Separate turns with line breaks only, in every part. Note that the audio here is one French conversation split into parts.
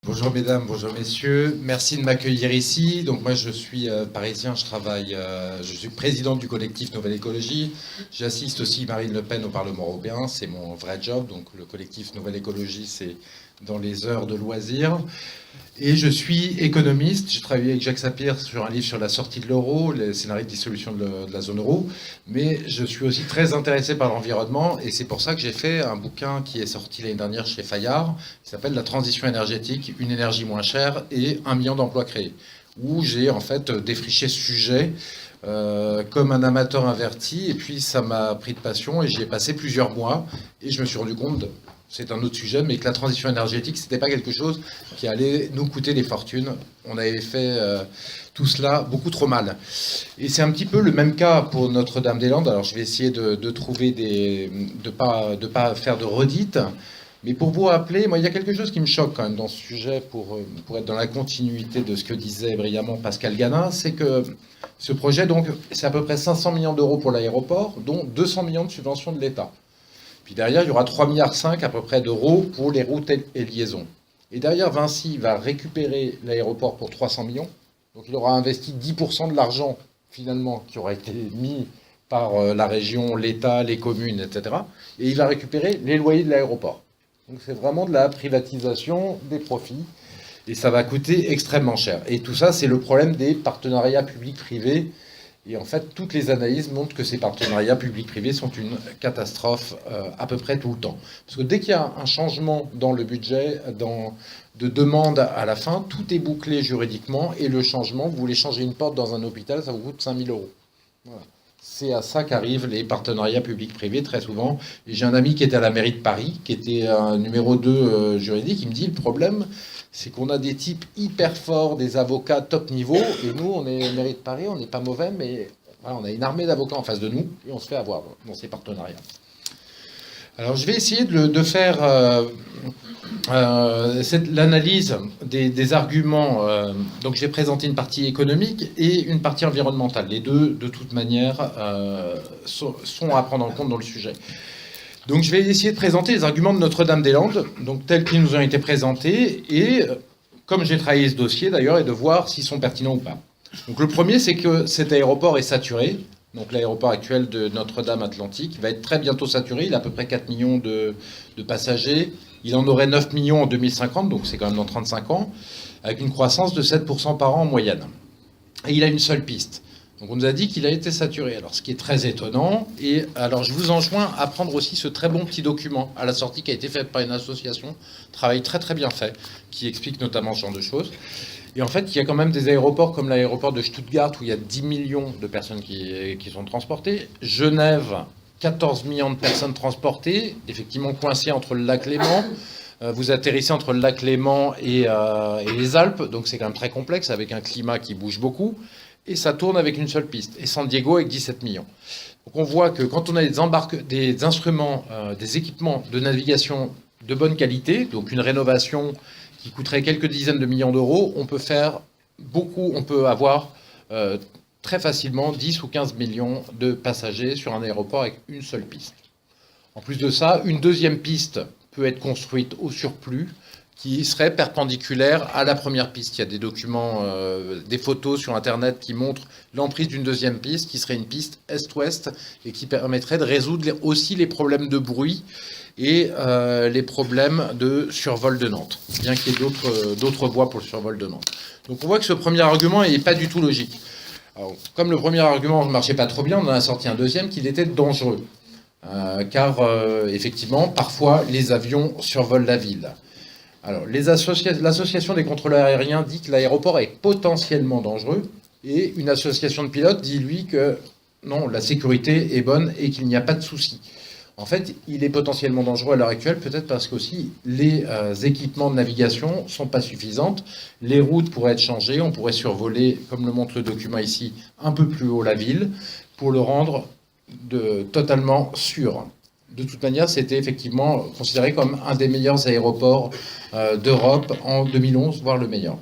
Bonjour mesdames, bonjour messieurs. Merci de m'accueillir ici. Donc moi je suis parisien, je suis président du collectif Nouvelle Écologie. J'assiste aussi Marine Le Pen au Parlement européen, c'est mon vrai job. Donc le collectif Nouvelle Écologie, c'est dans les heures de loisirs. Et je suis économiste. J'ai travaillé avec Jacques Sapir sur un livre sur la sortie de l'euro, les scénarios de dissolution de la zone euro. Mais je suis aussi très intéressé par l'environnement et c'est pour ça que j'ai fait un bouquin qui est sorti l'année dernière chez Fayard, qui s'appelle La transition énergétique, une énergie moins chère et 1 million d'emplois créés. Où j'ai en fait défriché ce sujet comme un amateur averti et puis ça m'a pris de passion et j'y ai passé plusieurs mois et je me suis rendu compte, c'est un autre sujet, mais que la transition énergétique, c'était pas quelque chose qui allait nous coûter des fortunes. On avait fait tout cela beaucoup trop mal. Et c'est un petit peu le même cas pour Notre-Dame-des-Landes. Alors je vais essayer de trouver de pas faire de redites. Mais pour vous rappeler, moi, il y a quelque chose qui me choque quand même dans ce sujet, pour être dans la continuité de ce que disait brillamment Pascal Ganin, c'est que ce projet, donc, c'est à peu près 500 millions d'euros pour l'aéroport, dont 200 millions de subventions de l'État. Puis derrière, il y aura 3,5 milliards à peu près d'euros pour les routes et liaisons. Et derrière, Vinci va récupérer l'aéroport pour 300 millions. Donc il aura investi 10% de l'argent, finalement, qui aura été mis par la région, l'État, les communes, etc. Et il va récupérer les loyers de l'aéroport. Donc c'est vraiment de la privatisation des profits. Et ça va coûter extrêmement cher. Et tout ça, c'est le problème des partenariats publics-privés. Et en fait, toutes les analyses montrent que ces partenariats publics-privés sont une catastrophe à peu près tout le temps. Parce que dès qu'il y a un changement dans le budget, de demande à la fin, tout est bouclé juridiquement. Et le changement, vous voulez changer une porte dans un hôpital, ça vous coûte 5 000 euros. Voilà. C'est à ça qu'arrivent les partenariats publics-privés très souvent. Et j'ai un ami qui était à la mairie de Paris, qui était un numéro 2 juridique, il me dit le problème, c'est qu'on a des types hyper forts, des avocats top niveau, et nous, on est mairie de Paris, on n'est pas mauvais, mais voilà, on a une armée d'avocats en face de nous, et on se fait avoir dans ces partenariats. Alors je vais essayer de faire l'analyse des arguments. Donc j'ai présenté une partie économique et une partie environnementale. Les deux, de toute manière, sont à prendre en compte dans le sujet. Donc je vais essayer de présenter les arguments de Notre-Dame-des-Landes, donc tels qu'ils nous ont été présentés, et comme j'ai travaillé ce dossier d'ailleurs, et de voir s'ils sont pertinents ou pas. Donc le premier, c'est que cet aéroport est saturé. Donc l'aéroport actuel de Notre-Dame-Atlantique va être très bientôt saturé. Il a à peu près 4 millions de passagers. Il en aurait 9 millions en 2050, donc c'est quand même dans 35 ans, avec une croissance de 7% par an en moyenne. Et il a une seule piste. Donc on nous a dit qu'il a été saturé, alors ce qui est très étonnant. Et alors je vous enjoins à prendre aussi ce très bon petit document à la sortie qui a été fait par une association, travail très très bien fait, qui explique notamment ce genre de choses. Et en fait, il y a quand même des aéroports comme l'aéroport de Stuttgart où il y a 10 millions de personnes qui sont transportées. Genève, 14 millions de personnes transportées, effectivement coincées entre le lac Léman. Vous atterrissez entre le lac Léman et les Alpes, donc c'est quand même très complexe avec un climat qui bouge beaucoup. Et ça tourne avec une seule piste. Et San Diego avec 17 millions. Donc on voit que quand on a des instruments, des équipements de navigation de bonne qualité, donc une rénovation qui coûterait quelques dizaines de millions d'euros, on peut faire beaucoup, on peut avoir très facilement 10 ou 15 millions de passagers sur un aéroport avec une seule piste. En plus de ça, une deuxième piste peut être construite au surplus qui serait perpendiculaire à la première piste. Il y a des documents, des photos sur Internet qui montrent l'emprise d'une deuxième piste, qui serait une piste est-ouest, et qui permettrait de résoudre aussi les problèmes de bruit et les problèmes de survol de Nantes, bien qu'il y ait d'autres voies pour le survol de Nantes. Donc on voit que ce premier argument n'est pas du tout logique. Alors, comme le premier argument ne marchait pas trop bien, on en a sorti un deuxième qui était dangereux. Car effectivement, parfois, les avions survolent la ville. Alors, l'association des contrôleurs aériens dit que l'aéroport est potentiellement dangereux, et une association de pilotes dit, lui, que non, la sécurité est bonne et qu'il n'y a pas de souci. En fait, il est potentiellement dangereux à l'heure actuelle, peut-être parce qu'aussi les équipements de navigation ne sont pas suffisants. Les routes pourraient être changées, on pourrait survoler, comme le montre le document ici, un peu plus haut la ville, pour le rendre totalement sûr. De toute manière, c'était effectivement considéré comme un des meilleurs aéroports d'Europe en 2011, voire le meilleur.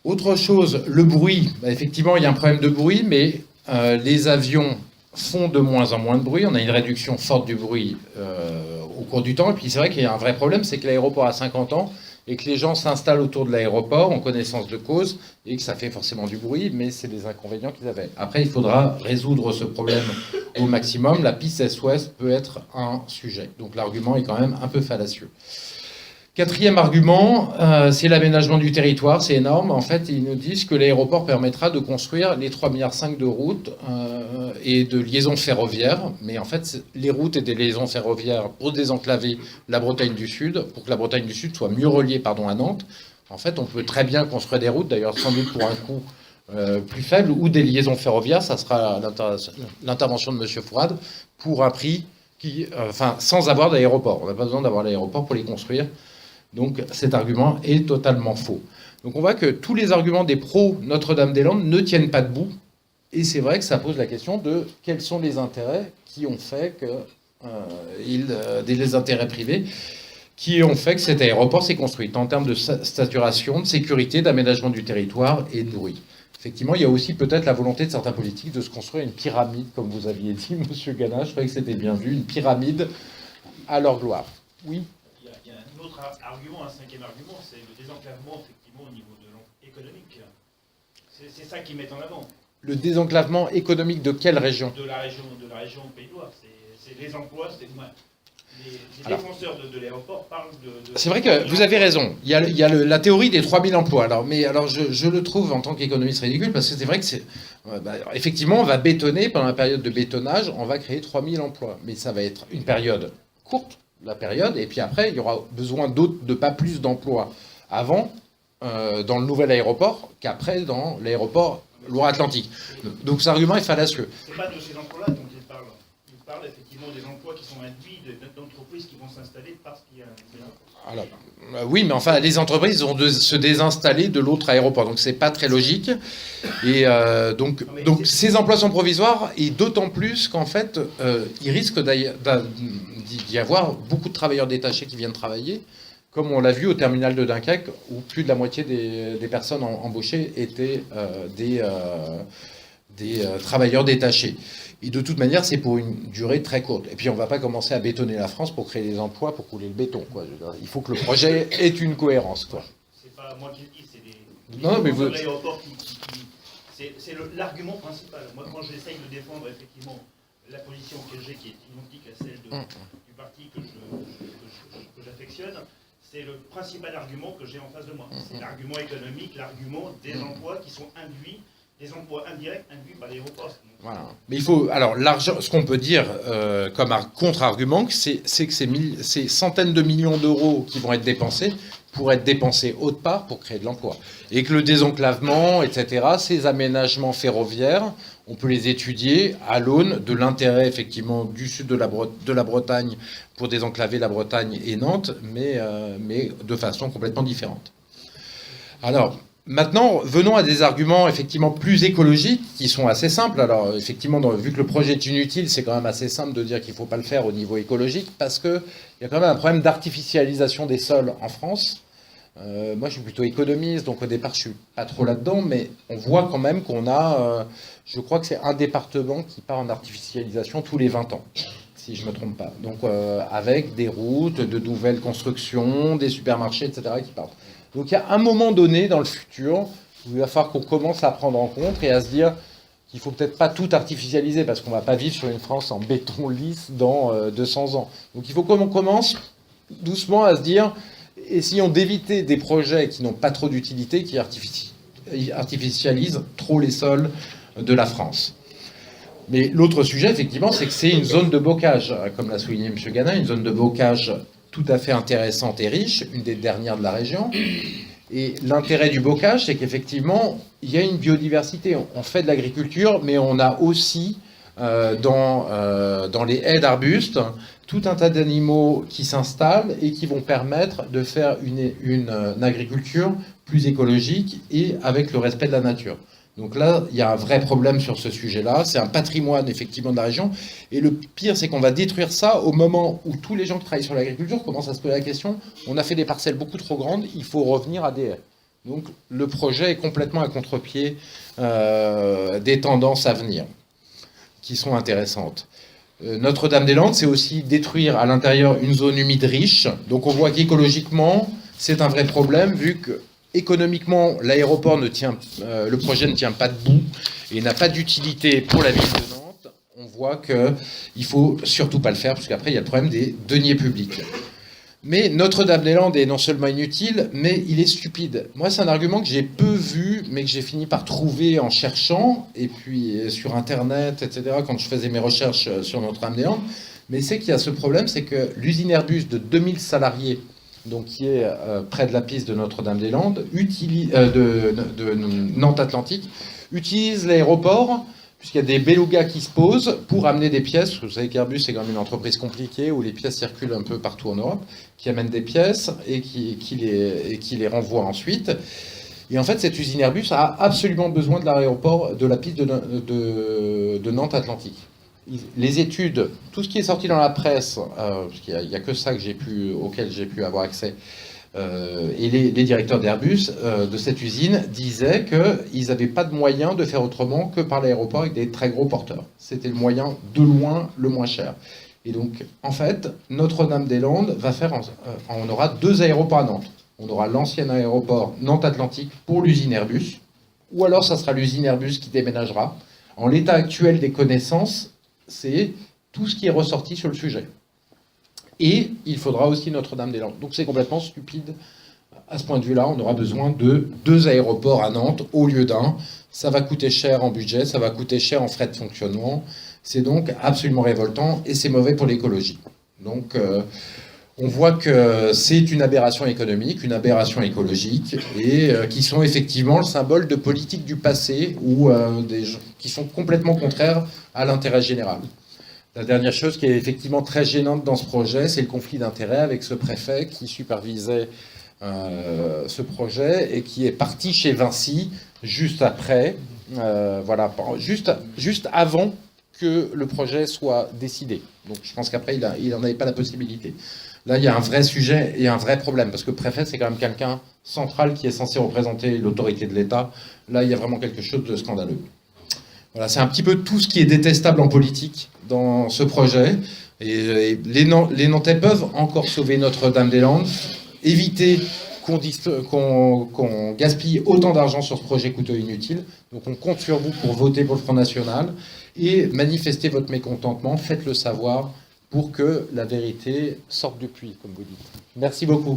Autre chose, le bruit. Effectivement, il y a un problème de bruit, mais les avions font de moins en moins de bruit. On a une réduction forte du bruit au cours du temps. Et puis c'est vrai qu'il y a un vrai problème, c'est que l'aéroport a 50 ans et que les gens s'installent autour de l'aéroport en connaissance de cause, et que ça fait forcément du bruit, mais c'est des inconvénients qu'ils avaient. Après, il faudra résoudre ce problème au maximum. La piste Est-Ouest peut être un sujet. Donc l'argument est quand même un peu fallacieux. Quatrième argument, c'est l'aménagement du territoire, c'est énorme. En fait, ils nous disent que l'aéroport permettra de construire les 3,5 milliards de routes et de liaisons ferroviaires. Mais en fait, les routes et des liaisons ferroviaires pour désenclaver la Bretagne du Sud, pour que la Bretagne du Sud soit mieux reliée à Nantes. En fait, on peut très bien construire des routes, d'ailleurs sans doute pour un coût plus faible, ou des liaisons ferroviaires, ça sera l'intervention de M. Fouad, pour un prix sans avoir d'aéroport. On n'a pas besoin d'avoir l'aéroport pour les construire. Donc cet argument est totalement faux. Donc on voit que tous les arguments des pros Notre-Dame-des-Landes ne tiennent pas debout. Et c'est vrai que ça pose la question de quels sont les intérêts qui ont fait que les intérêts privés qui ont fait que cet aéroport s'est construit en termes de saturation, de sécurité, d'aménagement du territoire et de bruit. Effectivement, il y a aussi peut-être la volonté de certains politiques de se construire une pyramide, comme vous aviez dit, Monsieur Gana. Je croyais que c'était bien vu, une pyramide à leur gloire. Oui.
Il y a un autre argument, un cinquième argument, c'est le désenclavement, effectivement, au niveau économique. C'est ça qu'ils mettent en avant.
Le désenclavement économique de quelle région ?
De la région Pays de Loire. C'est les emplois, c'est moins. Les défenseurs de l'aéroport parlent de
c'est vrai que vous avez raison. Il y a la théorie des 3000 emplois. Je le trouve en tant qu'économiste ridicule, parce que c'est vrai que effectivement, on va bétonner pendant la période de bétonnage, on va créer 3000 emplois. Mais ça va être une période courte, la période, et puis après, il y aura besoin de pas plus d'emplois avant dans le nouvel aéroport qu'après dans l'aéroport Loire-Atlantique. Donc cet argument est fallacieux.
C'est pas de ces emplois-là dont il parle. Il parle effectivement des emplois qui sont induits d'entreprises qui vont s'installer parce qu'il y a un...
Alors, oui, mais enfin, les entreprises vont se désinstaller de l'autre aéroport, donc c'est pas très logique. Et donc ces emplois sont provisoires, et d'autant plus qu'en fait, il risque d'y avoir beaucoup de travailleurs détachés qui viennent travailler, comme on l'a vu au terminal de Dunkerque, où plus de la moitié des personnes embauchées étaient des travailleurs détachés. Et de toute manière, c'est pour une durée très courte. Et puis, on ne va pas commencer à bétonner la France pour créer des emplois, pour couler le béton, quoi. Il faut que le projet ait une cohérence, quoi.
C'est pas moi qui le dis, c'est les
non, mais vous...
l'aéroport c'est l'argument principal. Moi, quand j'essaye de défendre, effectivement, la position que j'ai, qui est identique à celle du parti que j'affectionne, c'est le principal argument que j'ai en face de moi. C'est l'argument économique, l'argument des emplois qui sont induits, des emplois indirects induits par l'aéroport.
Voilà. Mais il faut, alors, l'argent, ce qu'on peut dire comme contre-argument, c'est que ces centaines de millions d'euros qui vont être dépensés pour être dépensés autre part pour créer de l'emploi. Et que le désenclavement, etc., ces aménagements ferroviaires, on peut les étudier à l'aune de l'intérêt, effectivement, du sud de la Bretagne pour désenclaver la Bretagne et Nantes, mais de façon complètement différente. Alors, maintenant, venons à des arguments effectivement plus écologiques qui sont assez simples. Alors, effectivement, vu que le projet est inutile, c'est quand même assez simple de dire qu'il ne faut pas le faire au niveau écologique, parce qu'il y a quand même un problème d'artificialisation des sols en France. Moi, je suis plutôt économiste, donc au départ, je ne suis pas trop là-dedans, mais on voit quand même qu'on a, je crois que c'est un département qui part en artificialisation tous les 20 ans, si je ne me trompe pas. Donc, avec des routes, de nouvelles constructions, des supermarchés, etc., qui partent. Donc il y a un moment donné dans le futur où il va falloir qu'on commence à prendre en compte et à se dire qu'il ne faut peut-être pas tout artificialiser, parce qu'on ne va pas vivre sur une France en béton lisse dans 200 ans. Donc il faut qu'on commence doucement à se dire, essayons d'éviter des projets qui n'ont pas trop d'utilité, qui artificialisent trop les sols de la France. Mais l'autre sujet, effectivement, c'est que c'est une zone de bocage, comme l'a souligné M. Gana, une zone de bocage tout à fait intéressante et riche, une des dernières de la région. Et l'intérêt du bocage, c'est qu'effectivement, il y a une biodiversité. On fait de l'agriculture, mais on a aussi, dans les haies d'arbustes, tout un tas d'animaux qui s'installent et qui vont permettre de faire une agriculture plus écologique et avec le respect de la nature. Donc là, il y a un vrai problème sur ce sujet-là. C'est un patrimoine, effectivement, de la région. Et le pire, c'est qu'on va détruire ça au moment où tous les gens qui travaillent sur l'agriculture commencent à se poser la question, on a fait des parcelles beaucoup trop grandes, il faut revenir à des haies. Donc le projet est complètement à contre-pied des tendances à venir, qui sont intéressantes. Notre-Dame-des-Landes, c'est aussi détruire à l'intérieur une zone humide riche. Donc on voit qu'écologiquement, C'est un vrai problème vu que économiquement, l'aéroport le projet ne tient pas debout et n'a pas d'utilité pour la ville de Nantes. On voit qu'il faut surtout pas le faire, parce qu'après, il y a le problème des deniers publics. Mais Notre-Dame-des-Landes est non seulement inutile, mais il est stupide. Moi, c'est un argument que j'ai peu vu, mais que j'ai fini par trouver en cherchant, et puis sur Internet, etc., quand je faisais mes recherches sur Notre-Dame-des-Landes. Mais c'est qu'il y a ce problème, c'est que l'usine Airbus de 2000 salariés, donc qui est près de la piste de Notre-Dame-des-Landes, de Nantes Atlantique, utilise l'aéroport, puisqu'il y a des belugas qui se posent pour amener des pièces. Vous savez qu'Airbus, c'est quand même une entreprise compliquée, où les pièces circulent un peu partout en Europe, qui amènent des pièces et qui les renvoient ensuite. Et en fait, cette usine Airbus a absolument besoin de l'aéroport, de la piste de Nantes Atlantique. Les études, tout ce qui est sorti dans la presse, parce qu'il n'y a que ça auquel j'ai pu avoir accès, et les directeurs d'Airbus de cette usine disaient qu'ils n'avaient pas de moyen de faire autrement que par l'aéroport avec des très gros porteurs. C'était le moyen de loin le moins cher. Et donc, en fait, Notre-Dame-des-Landes va faire... on aura 2 aéroports à Nantes. On aura l'ancien aéroport Nantes-Atlantique pour l'usine Airbus, ou alors ça sera l'usine Airbus qui déménagera. En l'état actuel des connaissances, c'est tout ce qui est ressorti sur le sujet. Et il faudra aussi Notre-Dame-des-Landes. Donc c'est complètement stupide. À ce point de vue-là, on aura besoin de 2 aéroports à Nantes au lieu d'un. Ça va coûter cher en budget, ça va coûter cher en frais de fonctionnement. C'est donc absolument révoltant et c'est mauvais pour l'écologie. Donc on voit que c'est une aberration économique, une aberration écologique, et qui sont effectivement le symbole de politiques du passé ou qui sont complètement contraires à l'intérêt général. La dernière chose qui est effectivement très gênante dans ce projet, c'est le conflit d'intérêts avec ce préfet qui supervisait ce projet et qui est parti chez Vinci juste après, juste avant que le projet soit décidé. Donc je pense qu'après, il n'en avait pas la possibilité. Là, il y a un vrai sujet et un vrai problème, parce que le préfet, c'est quand même quelqu'un central qui est censé représenter l'autorité de l'État. Là, il y a vraiment quelque chose de scandaleux. Voilà, c'est un petit peu tout ce qui est détestable en politique dans ce projet. Et les Nantais peuvent encore sauver Notre-Dame-des-Landes, éviter qu'on gaspille autant d'argent sur ce projet coûteux et inutile. Donc on compte sur vous pour voter pour le Front National et manifester votre mécontentement, faites-le savoir pour que la vérité sorte du puits, comme vous dites. Merci beaucoup.